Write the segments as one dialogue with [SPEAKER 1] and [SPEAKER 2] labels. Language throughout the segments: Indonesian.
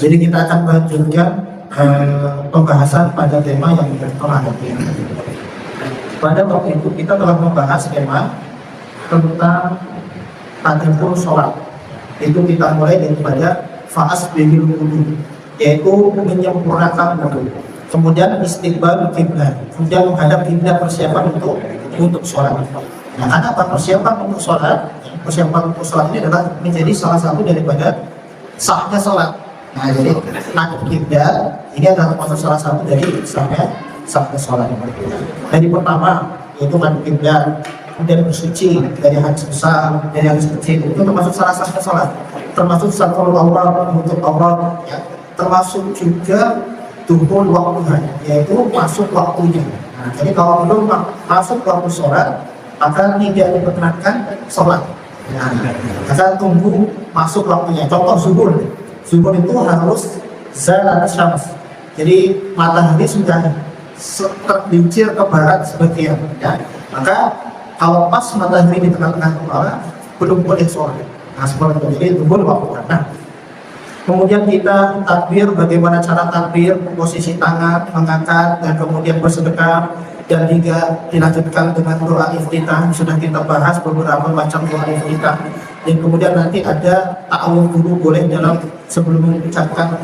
[SPEAKER 1] Jadi kita akan melanjutkan pembahasan pada tema yang terakhir. Pada waktu itu kita telah membahas tema tentang tadabbur sholat. Itu kita mulai daripada fa'as bihil wudu, yaitu menyempurnakan wudu. Kemudian istiqbal kiblat, kemudian menghadap kiblat, persiapan untuk sholat. Nah, apa persiapan untuk sholat? Persiapan untuk sholat ini adalah menjadi salah satu daripada sahnya sholat. Nah, jadi menghadap kiblat ini adalah salah satu dari sahnya sholat. Jadi pertama yaitu menghadap kiblat, kemudian bersuci dari hadis besar, dari hadis kecil, itu termasuk salah sahnya sholat. Termasuk satrul aurat, menutup aurat, ya. Termasuk juga dukhul waktunya, yaitu masuk waktunya. Nah, jadi kalau belum masuk waktu sholat, maka tidak diperkenankan sholat. Nah, maka tunggu masuk waktunya. Contoh zuhur itu harus zalat syams. Jadi matahari sudah tergelincir ke barat sebagian, ya. Maka kalau pas matahari di tengah-tengah kepala, belum boleh sholat. Nah, seperti itu. Jadi tunggu waktu. Nah, kemudian kita takbir, bagaimana cara takbir, posisi tangan, mengangkat, dan kemudian bersedekah, dan juga dilanjutkan dengan doa iftitah. Sudah kita bahas beberapa macam doa iftitah. Dan kemudian nanti ada ta'awudz dulu boleh dalam sebelum mengucapkan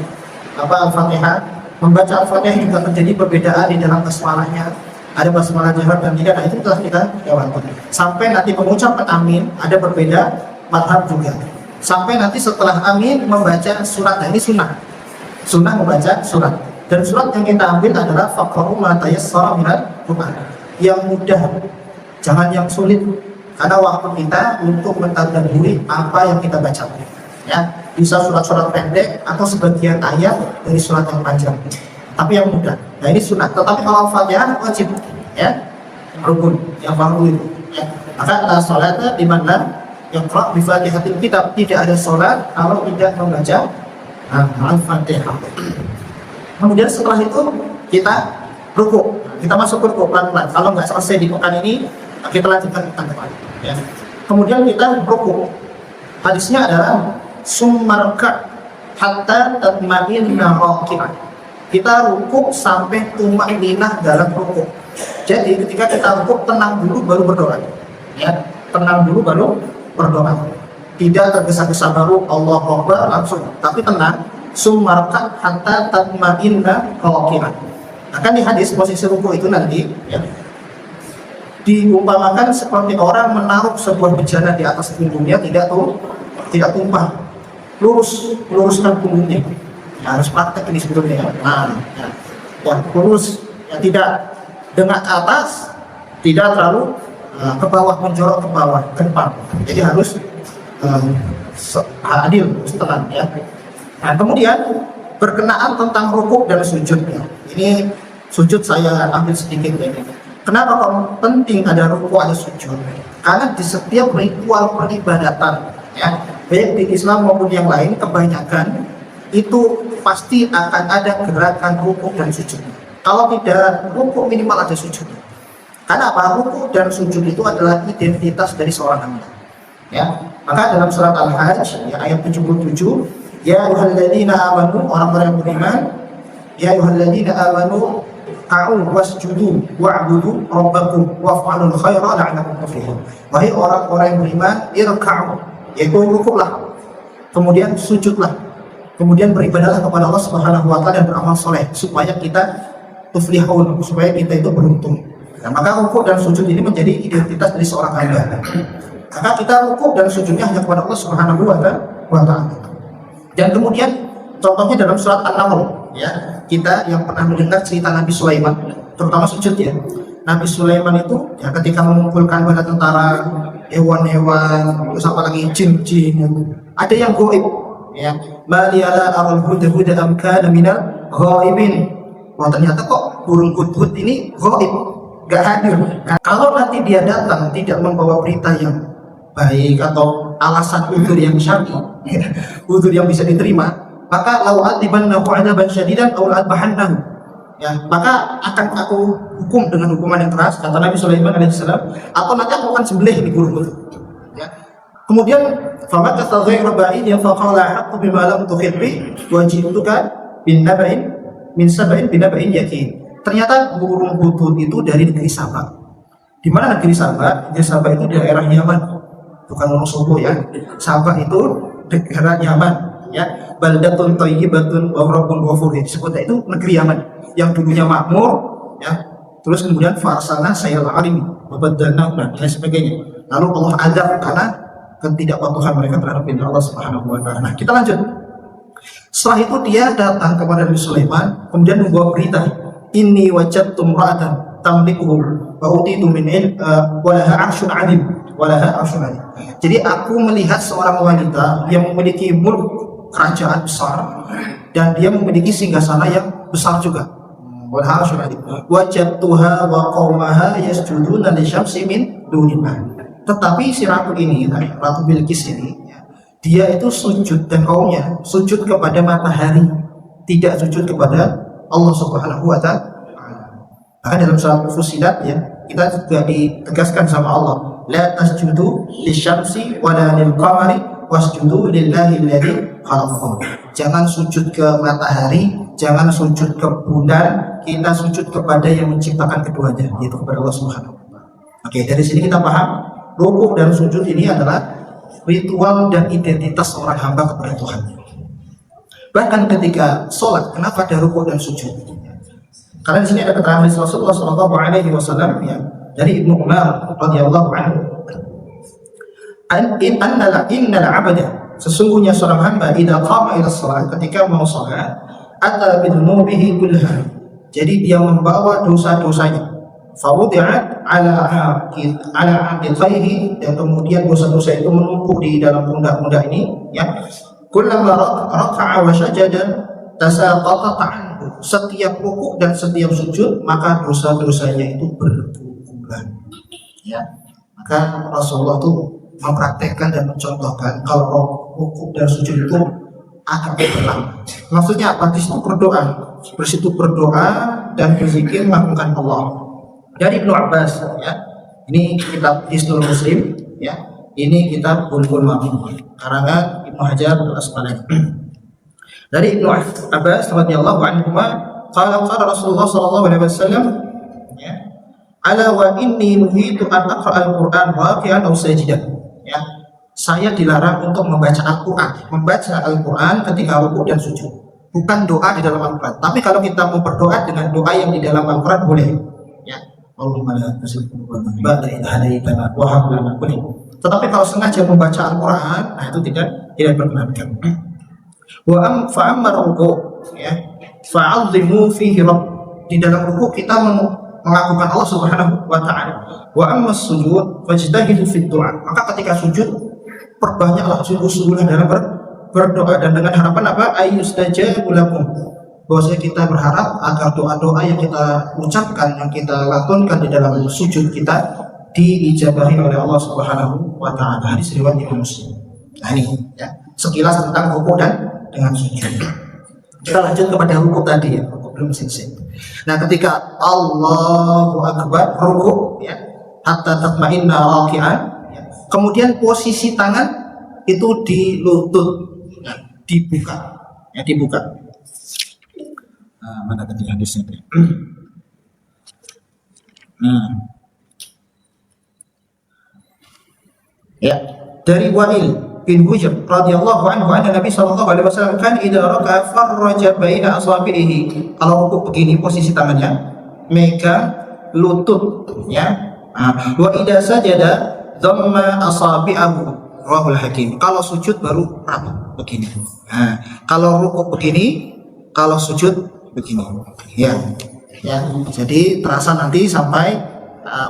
[SPEAKER 1] Al-Fatihah. Membaca Al-Fatihah juga terjadi perbedaan di dalam basmalahnya. Ada basmalah jahar dan tidak. Nah, itu telah kita jawab. Sampai nanti mengucapkan amin ada berbeda madhab juga. Sampai nanti setelah amin membaca surat. Nah, ini sunnah membaca surat. Dan surat yang kita ambil adalah faqra'u ma tayassara minal Qur'an, yang mudah, jangan yang sulit, karena waktu kita untuk mentadabburi apa yang kita baca, ya. Bisa surat-surat pendek atau sebagian ayat dari surat yang panjang, tapi yang mudah. Nah, ini sunnah. Tetapi kalau Al-Fatihah wajib, ya, rukun yang fardu itu, ya. Maka salatnya di mana yang Yaqra' bi Fatihatil Kitab, tidak ada sholat kalau tidak membaca Al-Fatihah. Kemudian setelah itu kita rukuk, kita masuk rukuk pelan-pelan. Kalau nggak selesai di pekan ini, kita lanjutkan pekan depan, ya. Kemudian kita rukuk. Hadisnya adalah summarka hatta tatma'inna raki'an. Kita rukuk sampai tumaninah dalam rukuk. Jadi ketika kita rukuk, tenang dulu baru berdoa, ya. Tenang dulu baru berdoa, tidak tergesa-gesa baru Allahu Akbar langsung, tapi tenang. Sumarkat hatta tatma'inna raki'an. Akan di hadis posisi ruku itu nanti, ya, diumpamakan seperti orang menaruh sebuah bejana di atas punggungnya, tidak tumpah, luruskan punggungnya. Ya, harus praktek ini sebetulnya. Nah, ya, lurus, ya, tidak dengar ke atas, tidak terlalu ke bawah, menjorok ke bawah, ke depan. Jadi harus adil, setengah, ya. Nah, kemudian berkenaan tentang rukuk dan sujudnya. Ini sujud saya ambil sedikit ini. Kenapa kok penting ada rukuk, ada sujud? Karena di setiap ritual peribadatan, ya, baik di Islam maupun yang lain, kebanyakan itu pasti akan ada gerakan rukuk dan sujud. Kalau tidak rukuk, minimal ada sujud. Karena apa? Rukuk dan sujud itu adalah identitas dari seorang hamba, ya. Maka dalam surat Al-Hajj, ya, ayat 77, ya ayyuhalladzina amanu, orang-orang yang beriman, ya ayyuhalladzina amanu qa'u wasjudu wa'budu rabbakum waf'alul khaira la'allakum tuflihun. Wahai orang-orang yang beriman, irka'u, yaitu rukuklah, kemudian sujudlah, kemudian beribadahlah kepada Allah Subhanahu wa taala dan beramal soleh supaya kita tuflihun, supaya kita itu beruntung. Nah, maka rukuk dan sujud ini menjadi identitas dari seorang hamba. Maka kita rukuk dan sujudnya hanya kepada Allah Subhanahu wa taala. Dan kemudian contohnya dalam surat An-Naml, ya, kita yang pernah mendengar cerita Nabi Sulaiman, terutama sujudnya. Nabi Sulaiman itu, ya, ketika mengumpulkan bala tentara, hewan-hewan, terus apalagi jin-jin, ada yang gaib, ya. Maliyala aral hudhud am kana minal ghaibin. Wah, ternyata kok burung hudhud ini gaib, gak hadir. Nah, kalau nanti dia datang tidak membawa berita yang baik atau alasan udzur yang syar'i, udzur yang bisa diterima, maka lau atibannahu 'adaban syadidan aw la'adbahannahu, ya, maka akan aku hukum dengan hukuman yang keras, kata Nabi Sulaiman alaihissalam, atau nanti aku akan sembelih di burung itu, ya. Kemudian Famakatha ghayra ba'idin faqala haqqu bima lam tuhit bi wa ji'tuka bin naba'in min sab'in bin naba'in yakin. Ternyata burung hudhud itu dari negeri Sabah. Di mana negeri Sabah? Negeri Sabah itu daerah Yaman, bukan Wonosobo ya. Sabah itu daerah Yaman ya. Baldatun thayyibatun wa rabbun ghafur. Disebutnya itu negeri Yaman yang dulunya makmur ya. Terus kemudian farsalna sayal alim wa badalna dan sebagainya. Lalu Allah azab karena ketidakpatuhan mereka terhadap perintah Allah Subhanahu wa taala. Nah, kita lanjut. Setelah itu dia datang kepada Nabi Sulaiman, kemudian membawa berita, "Inni wajadtu imra'atan tamlikuhum wa utitu min walaha 'arsyun 'azim." Walaha 'arsyun 'azim. Jadi aku melihat seorang wanita yang memiliki mulk kerajaan besar dan dia memiliki singgasana yang besar juga. Walaha 'arsyun 'azim. Wajadtuha wa qaumaha yasjuduna lisyamsi min dunillah. Tetapi si ratu ini, Ratu Bilqis ini, dia itu sujud dan kaumnya sujud kepada matahari, tidak sujud kepada Allah Subhanahu wa taala. Bahkan dalam surat Fussilat ya, kita juga ditegaskan sama Allah, la tasjudu lisyamsi wala lilqamari wasjudu lillahi alladzi khalaqahum. Jangan sujud ke matahari, jangan sujud ke bulan, kita sujud kepada yang menciptakan keduanya, yaitu kepada Allah Subhanahu wa taala. Oke, dari sini kita paham rukuk dan sujud ini adalah ritual dan identitas seorang hamba kepada Tuhan. Bahkan ketika sholat, kenapa ada rukuk dan sujud? Karena di sini ada keterangan dari Rasulullah SAW ya, dari Ibnu Umar radhiyallahu anhu. Innal abada, sesungguhnya seorang hamba idza qama ila shalah, ketika mau sholat, ata bidunubihi kullaha. Jadi dia membawa dosa-dosanya. Fawudi'at ala aqidaihi, dan kemudian dosa-dosa itu menumpuk di dalam pundak-pundak ini ya. Kullama raka'a wa sajada tasaqata anhu. Setiap rukuk dan setiap sujud maka dosa-dosanya itu berguguran ya. Maka Rasulullah itu mempraktekkan dan mencontohkan kalau rukuk dan sujud itu akan berulang. Maksudnya apa? Di situ berdoa dan berzikir mengagungkan Allah. Dari Ibnu Abbas ya, ini kitab Hisnul Muslim ya, ini kitab Bulughul Maram karangan Ibnu Hajar Al-Asqalani. Dari Ibnu Abbas radhiyallahu anhu, qala Rasulullah sallallahu alaihi wasallam ya, ala wa inni nuhitu an aqra al-Qur'an waqi'an aw sajidan ya. Saya dilarang untuk membaca Al-Qur'an ketika rukuk dan sujud. Bukan doa di dalam Al-Qur'an, tapi kalau kita mau berdoa dengan doa yang di dalam Al-Qur'an boleh ya. Tetapi kalau sengaja membaca Al-Quran, nah itu tidak diperkenankan. Wa fa'amar ruku ya, fa'azimu fihi rabb. Di dalam ruku kita mengagungkan Allah Subhanahu wa taala. Wa amma sujud fajtahidu fi du'a. Maka ketika sujud perbanyaklah sungguh-sungguhlah dalam berdoa, dan dengan harapan apa? Ayyustajabu lakum. Bahwasanya kita berharap agar doa-doa yang kita ucapkan, yang kita latunkan di dalam sujud kita diijabahi oleh Allah Subhanahu wa taala. Hadis riwayat Imam Muslim. Nah ini ya, sekilas tentang rukuk dan dengan sujud. Kita lanjut kepada rukuk tadi ya, rukuk belum selesai. Nah, ketika Allahu Akbar rukuk ya, hatta tatma'inna raki'an ya. Kemudian posisi tangan itu di lutut ya, dibuka. Ya, dibuka. Mana tadi hadisnya? Ya, dari Wa'il bin Hujr radhiyallahu anhu, anna Nabi sallallahu alaihi wasallam kan idza raka'a farraja baina asabihi. Kalau rukuk begini posisi tangannya megang lutut ya. Wa idza sajada dhamma asabi'ahu. Rawahul Hakim. Kalau sujud baru rapat begini. Nah, kalau rukuk begini, kalau sujud begini ya. Ya, jadi terasa nanti sampai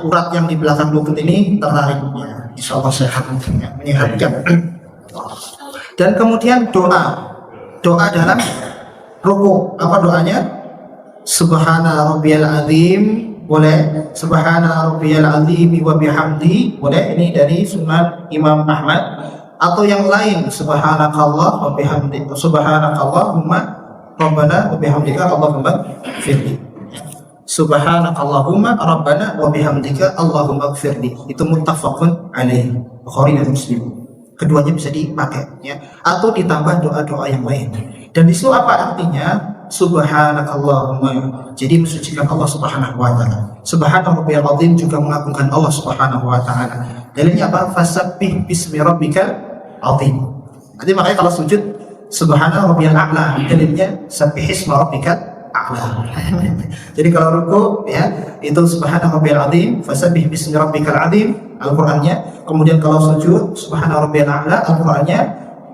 [SPEAKER 1] urat yang di belakang lutut ini tertarik ya. Insyaallah sehat ya, menyehatkan. Dan kemudian doa dalam rukuk, apa doanya? Subhana rabbiyal azim, boleh. Subhana rabbiyal azim wa bihamdi, boleh. Ini dari Sunan Imam Ahmad. Atau yang lain, subhanakallah wa bihamdi, subhanakallahumma rabbana wa bihamdika Allahumma firli. Subhanakallahumma rabbana wa bihamdika Allahumma firli. Itu muttafaqun alaihi, Bukhari dan Muslim. keduanya bisa dipakai ya, atau ditambah doa-doa yang lain. Dan di situ apa artinya subhanakallahumma, jadi mensucikan Allah Subhanahu wa taala. Subhana rabbiyal azim juga mengagungkan Allah Subhanahu wa taala. Dalilnya apa? Fasabbih bismi rabbikal azim. Nanti makanya kalau sujud subhana rabbiyal a'la, dalilnya sabbihisma rabbikal a'la. Jadi kalau ruku ya itu subhana rabbiyal azim, fasabbih bismi rabbikal azim Al-Qur'annya. Kemudian kalau sujud subhana rabbiyal a'la, Al-Qur'annya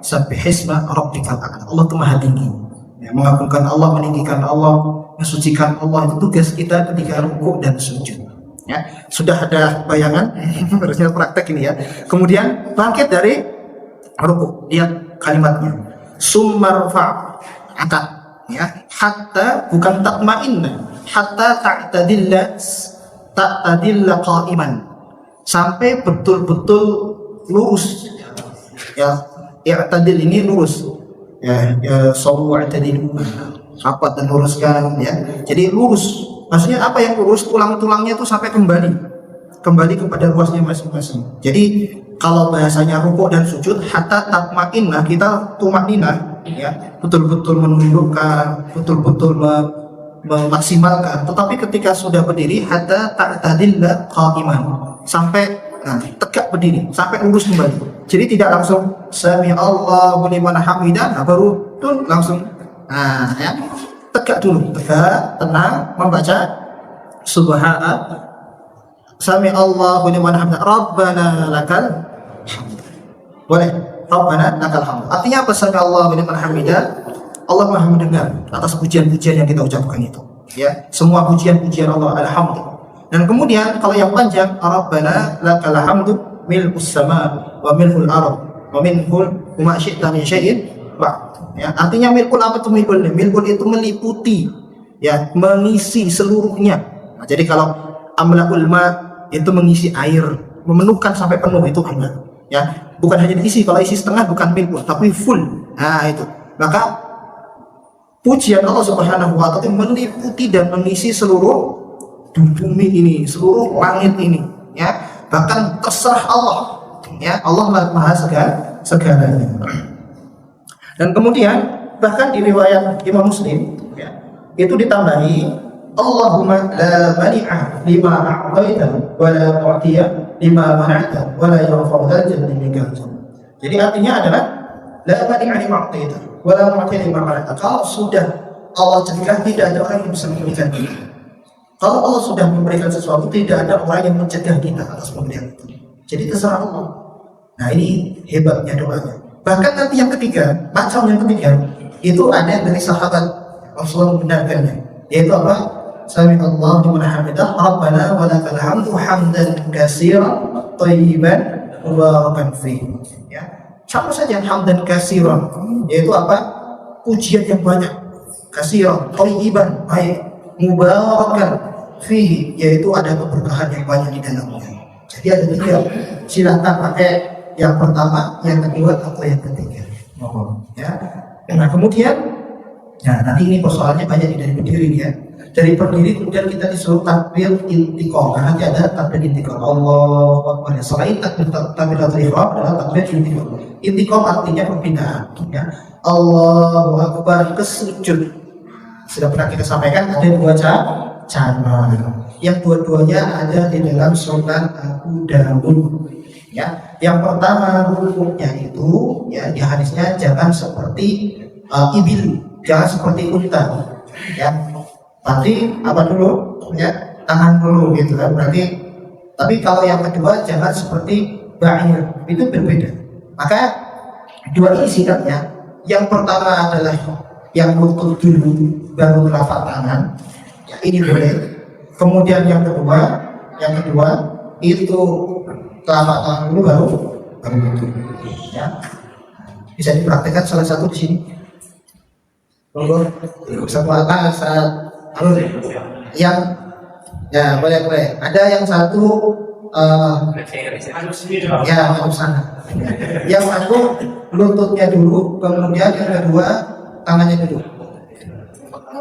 [SPEAKER 1] sabbihisma rabbikal a'la. Allah itu maha tinggi. Ya, mengagungkan Allah, meninggikan Allah, mensucikan Allah, itu tugas kita ketika ruku dan sujud. Ya, sudah ada bayangan harusnya praktek ini ya. Kemudian bangkit dari ruku, lihat kalimatnya. Summarfa angkat ya, hatta bukan tatma'inna, hatta ta'tadilla qa'iman, sampai betul-betul lurus ya. I'tadil ini lurus ya, sawu i'tadil, rapat dan luruskan ya. Jadi lurus, maksudnya apa yang lurus? Tulang-tulangnya itu sampai kembali kepada ruasnya masing-masing. Jadi kalau bahasanya rukuk dan sujud, hatta tatma'inna, kita tumakninah ya, betul-betul menundukkan, betul-betul memaksimalkan. Tetapi ketika sudah berdiri, hatta ta'tadilla qa'iman, sampai tegak berdiri, sampai lurus kembali. Jadi tidak langsung sami Allahu liman hamidah, baru tuh langsung ya, tegak dulu, tegak, tenang, membaca subhana sami Allahu liman hamidah, rabbana lakal hamd. Boleh, rabbana lakal hamd. Artinya apa sami Allahu liman hamidah? Allah Maha mendengar atas pujian-pujian yang kita ucapkan itu. Ya, semua pujian-pujian Allah, alhamdulillah. Dan kemudian kalau yang panjang, rabbana lakal hamdu mil'us sama wa mil'ul ardh wa minhul ma syi'ta min syai'in ba'd. Ya, artinya mil'ul apa itu mil'ul? Mil'ul itu meliputi ya, mengisi seluruhnya. Nah, jadi kalau amlaul ma itu mengisi air, memenuhkan sampai penuh, itu amla. Ya, bukan hanya diisi, kalau isi setengah bukan mil'ul, tapi full. Nah, itu. Maka pujian Allah Subhanahu wa taala meliputi dan mengisi seluruh bumi ini, seluruh langit ini, ya. Bahkan terserah Allah, ya. Allah Maha segalanya. Dan kemudian bahkan di riwayat Imam Muslim, ya, itu ditambahi Allahumma la mani'a lima a'taita wa la mu'tiya lima mana'ta wa la yanfa'u dzal jaddi minkal jadd. Jadi artinya adalah la mani'a lima a'taita wa la mu'tiya lima mana'ta. Kalau sudah Allah cegah, tidak ada orang yang bisa memberikan kita. Kalau Allah sudah memberikan sesuatu, tidak ada orang yang mencegah kita atas pemberian itu. Jadi terserah Allah. Nah, ini hebatnya doanya. Bahkan nanti yang ketiga, macam yang ketiga, itu ada dari sahabat Rasulullah membenarkannya, yaitu apa? Sami Allahu liman hamidah, rabbana wa lakal hamdu hamdan katsiran thayyiban mubarakan fihi. Ya. Sama saja hamdan katsiran, yaitu apa? Pujian yang banyak. Katsiran, thayyiban, baik, mubarakan fihi, yaitu ada keberkahan yang banyak di dalamnya. Jadi ada tiga, silakan pakai yang pertama, yang kedua, atau yang ketiga. Ya. Nah kemudian, nah nanti ini persoalannya banyak dari berdiri ya. Dari berdiri kemudian kita disuruh takbir intiqam. Karena nanti ada takbir intiqam. Allahu Akbar. Selain takbiratul ihram adalah takbir intiqam. Intiqam artinya perpindahan. Ya. Allahu Akbar ke sujud. Sudah pernah kita sampaikan ada dua cara, yang dua-duanya ada di dalam sunan Abu Dawud. Ya, yang pertama rukuknya itu ya di hadisnya jangan seperti ibil, jangan seperti unta. Ya, berarti apa dulu? Ya, tangan dulu gitu kan. Berarti, tapi kalau yang kedua jangan seperti ba'ir, itu berbeda. Maka dua ini sikapnya. Yang pertama adalah yang lutut dulu baru telapak tangan. Ya, ini boleh. Kemudian yang kedua itu telapak tangan dulu baru lutut. Ya. Bisa dipraktekkan salah satu di sini. Satu atas, yang ya boleh. Ada yang satu ya ke sana. Yang satu lututnya dulu, kemudian yang kedua tangannya dulu.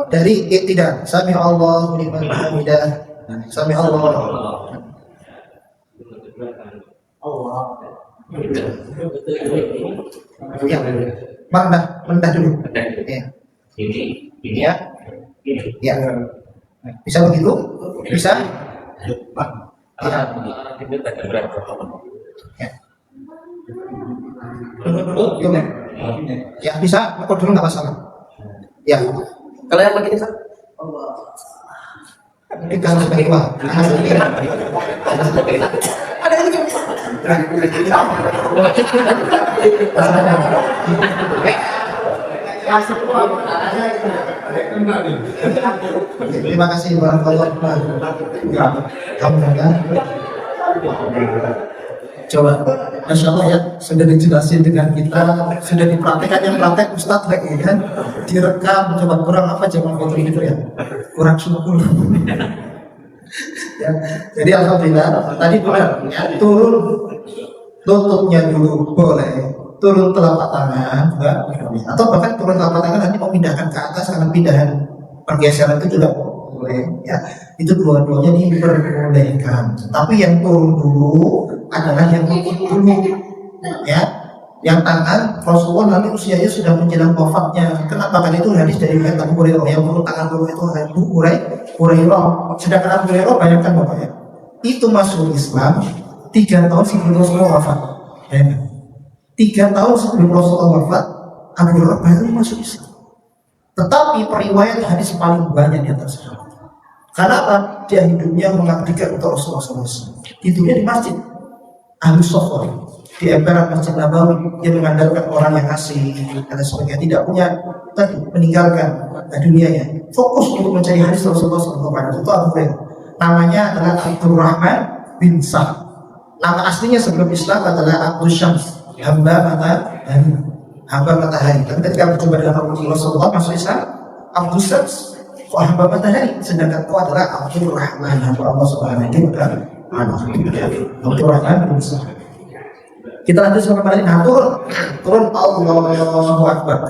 [SPEAKER 1] Dari iktidal, sami Allahu liman hamidah, sami Allah. Ya, rendah dulu. Ya. Ini ya. Ya. Bisa begitu? Bisa? Ya. Ya. Ya bisa, aku dulu nggak masalah. Ya.
[SPEAKER 2] Kalau yang begini Pak?
[SPEAKER 1] Kita harus berdua.
[SPEAKER 2] Ada yang begini.
[SPEAKER 1] Terima kasih warahmatullahi wabarakatuh. Alhamdulillah. Coba, Masya Allah ya, sudah dijelasin dengan kita, sudah dipraktekkan yang praktek Ustadz lagi kan, direkam, coba kurang apa zaman gitu ya, kurang 10. Ya, jadi alhamdulillah tadi benar ya, turun lututnya dulu boleh, turun telapak tangan juga, atau bahkan turun telapak tangan nanti memindahkan ke atas karena pindahan pergeseran itu juga boleh ya, itu dua-duanya diperbolehkan. Tapi yang turun dulu adalah yang lutut dulu ya, yang tangan Rasulullah nanti usianya sudah menjelang wafatnya. Kenapa? Karena itu hadis dari Abu Hurairah, yang turun tangan dulu itu Abu Hurairah. Sedangkan Abu Hurairah bayangkan Bapak ya, itu masuk Islam 3 tahun sebelum Rasulullah wafat ya. 3 tahun sebelum Rasulullah wafat Abu Hurairah baru masuk Islam. Tetapi periwayat hadis paling banyak di atas sahabat. Karena apa? Dia hidupnya mengabdikan untuk Rasulullah SAW. Hidupnya di masjid Ahlus Suffah, di emperan Masjid Nabawi. Dia mengandalkan orang yang asing dan sebagainya, tidak punya tadi meninggalkan dunianya, fokus untuk mencari hadis Rasulullah SAW. Itu Abu Hurairah. Namanya adalah Abdurrahman bin Sa'd. Nama aslinya sebelum Islam adalah Abdul Syams, hamba matahari. Tapi ketika berjumpa dengan Rasulullah SAW masuk Islam, Abdul Syams hamba matahari, sedangkan itu adalah Abdurrahman, hamba Allah Subhanahu wa taala. Abdurrahman bin Sa'd. Kita lanjut sampai pada ini, turun Allahu Akbar.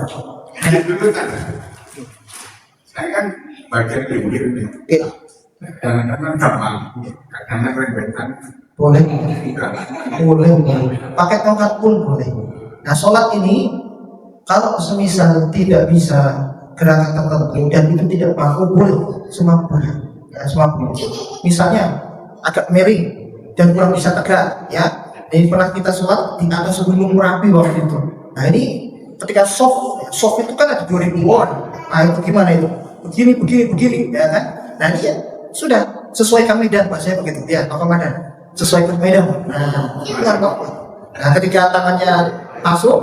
[SPEAKER 3] Saya kan bagian pinggir nih.
[SPEAKER 1] Iya.
[SPEAKER 3] Kadang-kadang sama, kadang-kadang rembetan.
[SPEAKER 1] Boleh, pakai tongkat pun boleh. Nah, sholat ini kalau semisal tidak bisa gerakan tertentu dan itu tidak mampu, boleh semua boleh. Ya, semua boleh. Misalnya agak miring dan kurang bisa tegak, ya. Ini pernah kita sholat di atas gunung Merapi waktu itu. Nah ini ketika soft itu kan ada 2000 watt. Nah itu gimana itu? Begini, ya kan? Nah ini ya sudah sesuaikan medan, Pak, saya begitu. Ya, apa medan? Sesuaikan medan. Nah, itu kan Pak. Nah ketika tangannya masuk,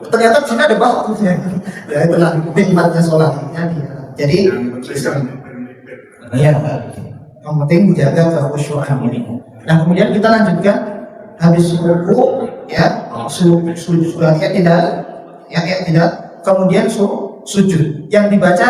[SPEAKER 1] ternyata di sini ada baunya. Ya itulah nikmatnya sholat. Jadi, ya, yang penting menjaga kekhusyuan ini. Nah kemudian kita lanjutkan habis ruku ya, sujud tidak, kemudian sujud. Yang dibaca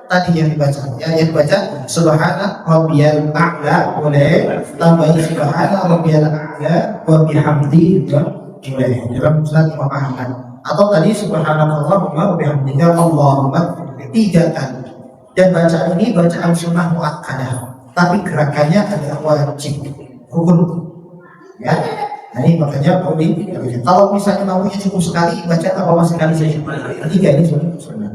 [SPEAKER 1] tadi yang dibaca subhana rabbiyal a'la, boleh tambahin subhana rabbiyal a'la wa bihamdi, boleh dalam surat Imam Ahmad. Atau tadi subhanallah wa bihamdika Allahumma 3 kali. Dan bacaan ini bacaan sunnah muakkadah, tapi gerakannya adalah wajib rukun ya. Nah ini makanya kalau misalnya maunya cukup sekali baca apa sekali saja, 3 ini sunnah.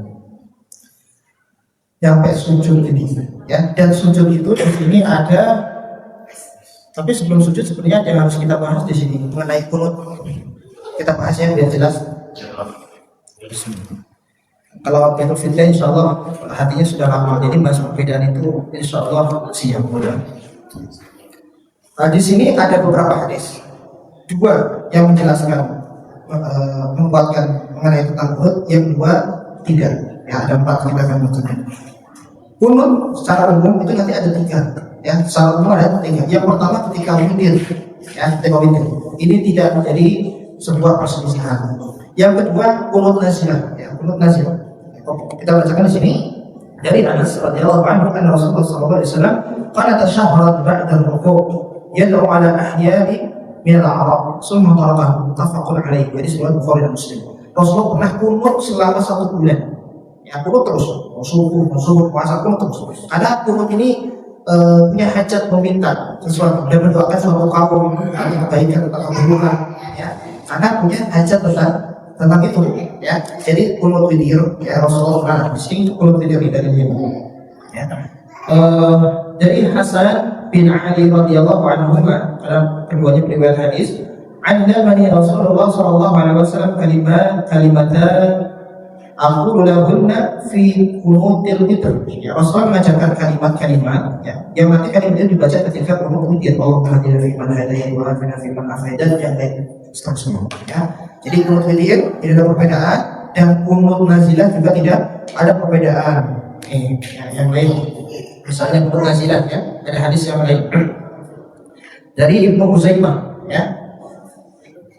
[SPEAKER 1] Sampai sujud ini ya, dan sujud itu di sini ada, tapi sebelum sujud sebenarnya yang harus kita bahas di sini mengenai qunut. Kita bahasnya biar jelas. Kalau Idul Fitri insya Allah hatinya sudah lama, jadi bahas perbedaan itu insya Allah siap mudah. Nah, di sini ada beberapa hadis, 2 yang menjelaskan membuatkan mengenai tentang qunut, yang 2 tidak. Ya ada 4 kita akan bacakan. Qunut secara umum itu nanti ada 3 ya, secara umum ada 3. Yang pertama ketika witir ya, ketika witir ini tidak menjadi sebuah perselisihan. Yang kedua qunut nazilah ya, qunut nazilah. Kita bacakan di sini dari Anas radhiyallahu anhu anna Rasulullah sallallahu alaihi wasallam qala tashahhara ba'da al-ruku' yad'u ala ahyani min al-a'rab summa tarakahu, muttafaqun alaihi. Jadi riwayat Bukhari dan Muslim. Rasulullah pernah qunut selama 1 bulan. Ya, qunut terus, subuh, puasa qunut terus. Karena qunut ini punya hajat, meminta sesuatu dan mendoakan suatu kaum atau kebaikan atau keburukan ya. karena punya hajat tentang itu ya. Jadi kunut witir ya Rasulullah pernah sing kunut witir dari ini ya. Dari Hasan bin Ali radhiyallahu anhu dalam keduanya riwayat hadis, "Allamani Rasulullah sallallahu alaihi wasallam kalimatan aqulu lahunna fi qunutil witr." Ya, Rasulullah mengajarkan kalimat-kalimat ya, yang nanti kalimat itu dibaca ketika qunut witir. Allah hadina fi man hadaya wa afina fi man afaya dan yang lain seterusnya ya. Jadi qunut witir tidak ada perbedaan dan qunut nazilah juga tidak ada perbedaan. Ya, yang lain misalnya qunut nazilah ya, ada hadis yang lain dari Ibnu Uzaimah ya.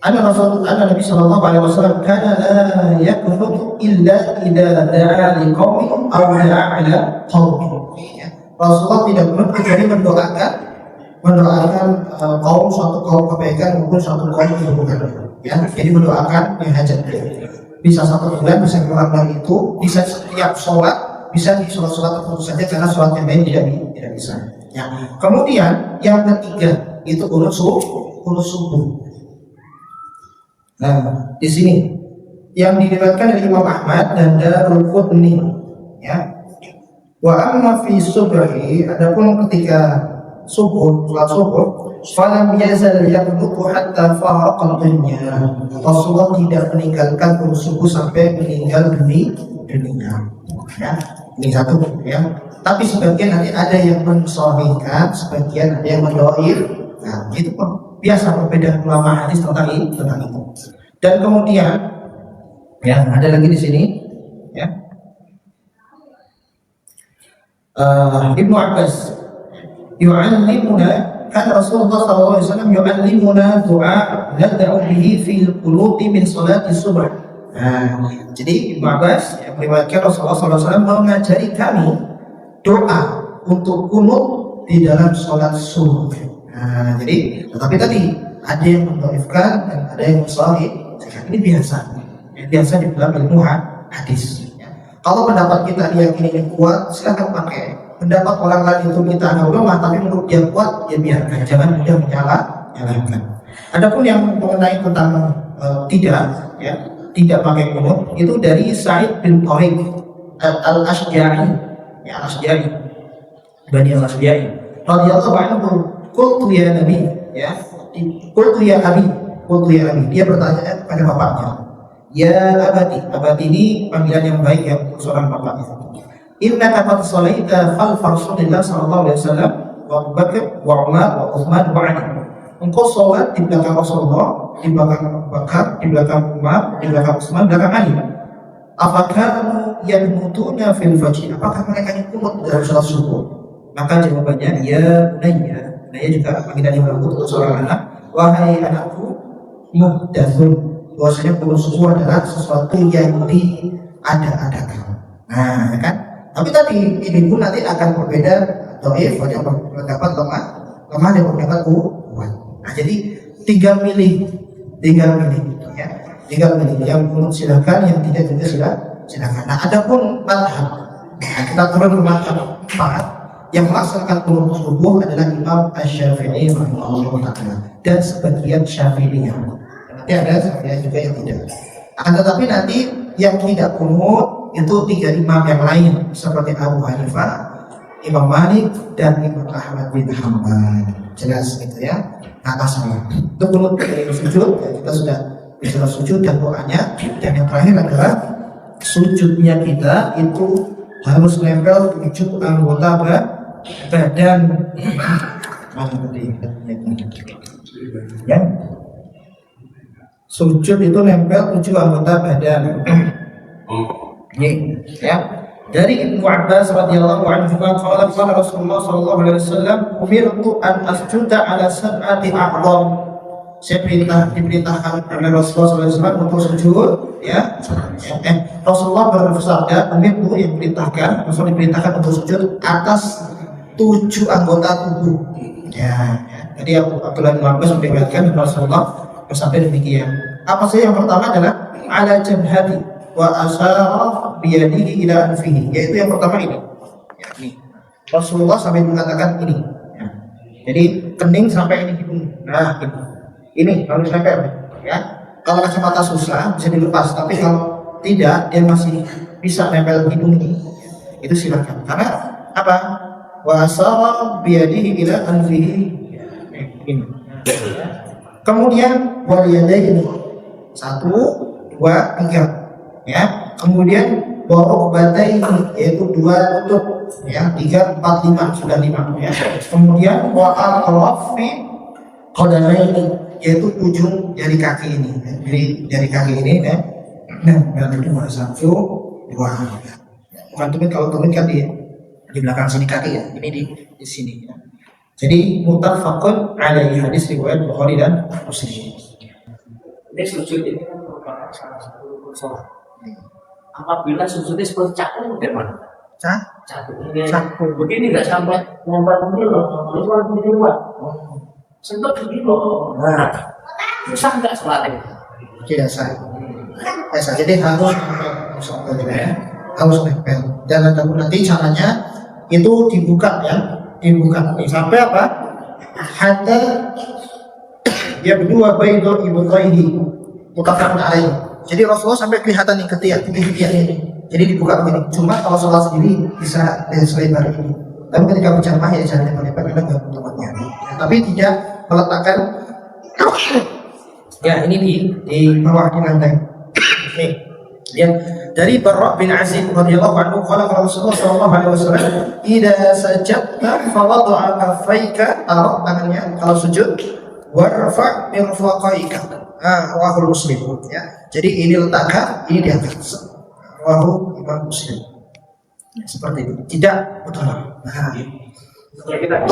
[SPEAKER 1] Nabi sallallahu alaihi wasallam kana la yaqnutu illa idza da'a liqaumin aw da'a ala qaumin. Ya. Rasulullah tidak kunut kecuali mendoakan kaum, suatu kaum kebaikan maupun suatu kaum keburukan. Ya, jadi mendoakan yang hajat. Bisa satu bulan, bisa kurang dari itu, bisa setiap sholat, bisa di sholat tertentu saja karena sholat yang lain tidak bisa. Ya. Kemudian yang ketiga itu kunut subuh. Nah, di sini yang diriwayatkan dari Imam Ahmad dan Darul Qutni ya. Wa amma fi subhi, adapun ketika sholat subuh, falam yazal yaqnutu hatta faraqa dunya. Rasulullah tidak meninggalkan subuh sampai meninggal dunia. Ya, ini satu ya. Tapi sebagian nanti ada yang mensahihkan, sebagian ada yang mendoaif. Nah, itu pun biasa berbeda ulama hadis tentang itu. Dan kemudian ya ada lagi di sini ya. Ibnu Abbas yu'allimuna kan Rasulullah SAW yu'allimuna doa nad'u bihi fil quluti min salati subuh. Nah, jadi Ibnu Abbas yang meriwayatkan Rasulullah SAW mengajari kami doa untuk kunut di dalam sholat subuh. Nah, jadi tetapi tadi ada yang mendhaifkan dan ada yang sahih. Ini biasa dibilang ilmu hadis. Ya. Kalau pendapat kita diyakini ini kuat, silahkan pakai. Pendapat orang lain itu kita anggap lemah, tapi menurut dia kuat, ya biarkan. Jangan mudah menyalahkan. Adapun yang mengenai tentang tidak pakai kunut itu dari Sa'id bin Tariq al-Ashja'i, ya Ashja'i, Bani al-Ashja'i. Radhiyallahu anhu, qultu ya Nabi, ya, qultu ya Abi. Dia bertanya kepada bapaknya, ya abati ini panggilan yang baik ya untuk seorang bapak. Inna qad shalaita khalfa Rasulillah sallallahu alaihi wasallam wa Abu Bakar wa Umar wa Utsman wa Ali. Engkau sholat di belakang Rasulullah, di belakang Abu Bakar, di belakang Umar, di belakang Utsman, di belakang Ali. Apakah yanmutuna fil fajr? Apakah mereka ikut dalam sholat subuh? Maka jawabannya ya bunayya. Bunayya juga panggilan yang bagus untuk seorang anak. Wahai anakku, muhdatsun, bahwasanya kunut subuh adalah sesuatu yang diada-adakan. Nah, ya kan? Tapi tadi ini pun nanti akan berbeda dhaif, ada pendapat lemah dan pendapat kuat. Nah, jadi tinggal milih ya. Tinggal milih yang kunut silakan, yang tidak juga silakan. Nah, adapun mazhab, kita turun ke mazhab 4 yang melaksanakan kunut subuh adalah Imam Asy-Syafi'i rahimahullah taala dan sebagian Syafi'iyah. Nanti ada Syafi'iyah juga yang tidak. Akan tetapi nanti yang tidak kunut itu 3 imam yang lain seperti Abu Hanifah, Imam Malik dan Imam Ahmad bin Hanbal. Jelas gitu ya. Atas salah. Itu kunut dari sujud, ya, kita sudah bicara sujud dan doanya. Dan yang terakhir adalah sujudnya kita itu harus nempel tujuh anggota badan. Ya. Sujud itu nempel 7 anggota badan. Ini ya. Dari Ibnu Abbas radhiyallahu anhu qala Rasulullah sallallahu alaihi wasallam umirtu an asjuda ala sab'ati a'dham. Saya diperintahkan oleh Rasulullah sallallahu alaihi wasallam untuk sujud ya. Rasulullah bersabda, umirtu yang diperintahkan, Rasul diperintahkan untuk sujud atas 7 anggota tubuh. Ya. Jadi Abdullah bin Abbas meriwayatkan Rasulullah bersabda demikian. Apa saja? Yang pertama adalah ala jabhati wa asyara biyadihi ila anfihi, yaitu yang pertama ini. Ya, ini. Rasulullah sampai mengatakan ini. Ya. Jadi kening sampai ini hidung. Nah, ini harus nempel ya. Kalau kacamata susah bisa dilepas, tapi kalau tidak dia masih bisa nempel hidung ini, itu silakan. Karena apa? Wasara biyadihi ila anfihi. Ini. Kemudian wal yadaini. 1, 2, 3. Ya. Kemudian warukbataini, yaitu 2 lutut, ya. 3, 4, 5 sudah 5, ya. Kemudian wa al-rafi qadamaini, yaitu ujung jari kaki ini, ya. Jadi jari kaki ini, ya. Nah, yang kedua 1, 2. Bukan tumit, kalau tumit kan di belakang sini kaki, ya. Ini di sini, ya. Jadi muttafaqun alaihi, hadis riwayat Bukhari dan Muslim.
[SPEAKER 2] Ini sujud ini kan merupakan salah satu sholat. Apabila sujudnya seperti cakung, bagaimana? Cakung. Begini nggak sampai nempel begini loh, cuma begini luar. Sentuh begini loh. Nah, susah nggak sholatnya?
[SPEAKER 1] Biasa. Jadi harus nempel, ya. Harus nempel. Dan nanti caranya itu dibuka, ya. Dibuka sampai apa? Hatta dia berdua baidul ibtaihi mutafaqun alaihi. Jadi Rasulullah sampai kelihatan nih ketiak ini. Jadi dibuka begini. Cuma kalau sholat sendiri bisa selebar ini. Tapi ketika berjamaah ya jangan lebar-lebar karena nggak tempatnya. Tapi tidak meletakkan ya ini di bawah di lantai. Nih. Ya, dari Barra bin Azib radhiyallahu anhu qala Rasulullah sallallahu alaihi wasallam, "Idza sajadta fawad'a kaffaika," taruh tangannya kalau sujud, warfa' mirfaqaika. Rawahu Muslim, ya. Jadi ini letakkan, ini diangkat. Rawahu Imam Muslim. Ya, seperti itu. Tidak betul. Nah,
[SPEAKER 2] Kalau kita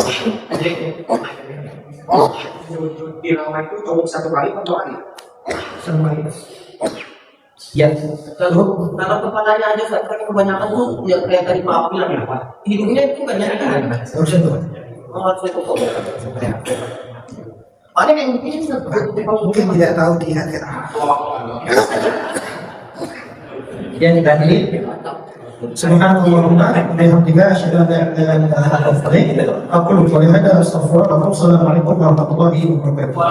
[SPEAKER 2] sujud di lama itu cukup 1 kali atau 2 kali?
[SPEAKER 1] sama ini.
[SPEAKER 2] Ya, kalau kepalanya aja kan kebanyakan tuh ya kayak tadi Pak bilang ya Pak. Hidungnya itu nggak nyari kan?
[SPEAKER 1] Harus itu.
[SPEAKER 2] Harus itu kok. Paling yang ini
[SPEAKER 1] Mungkin tidak tahu di akhir. Yang tadi Subhanallahumma bihamdika asyhadu an la ilaha illa anta astaghfiruka wa atubu ilaik. Aku lupa ada astagfirullah. Assalamualaikum warahmatullahi wabarakatuh.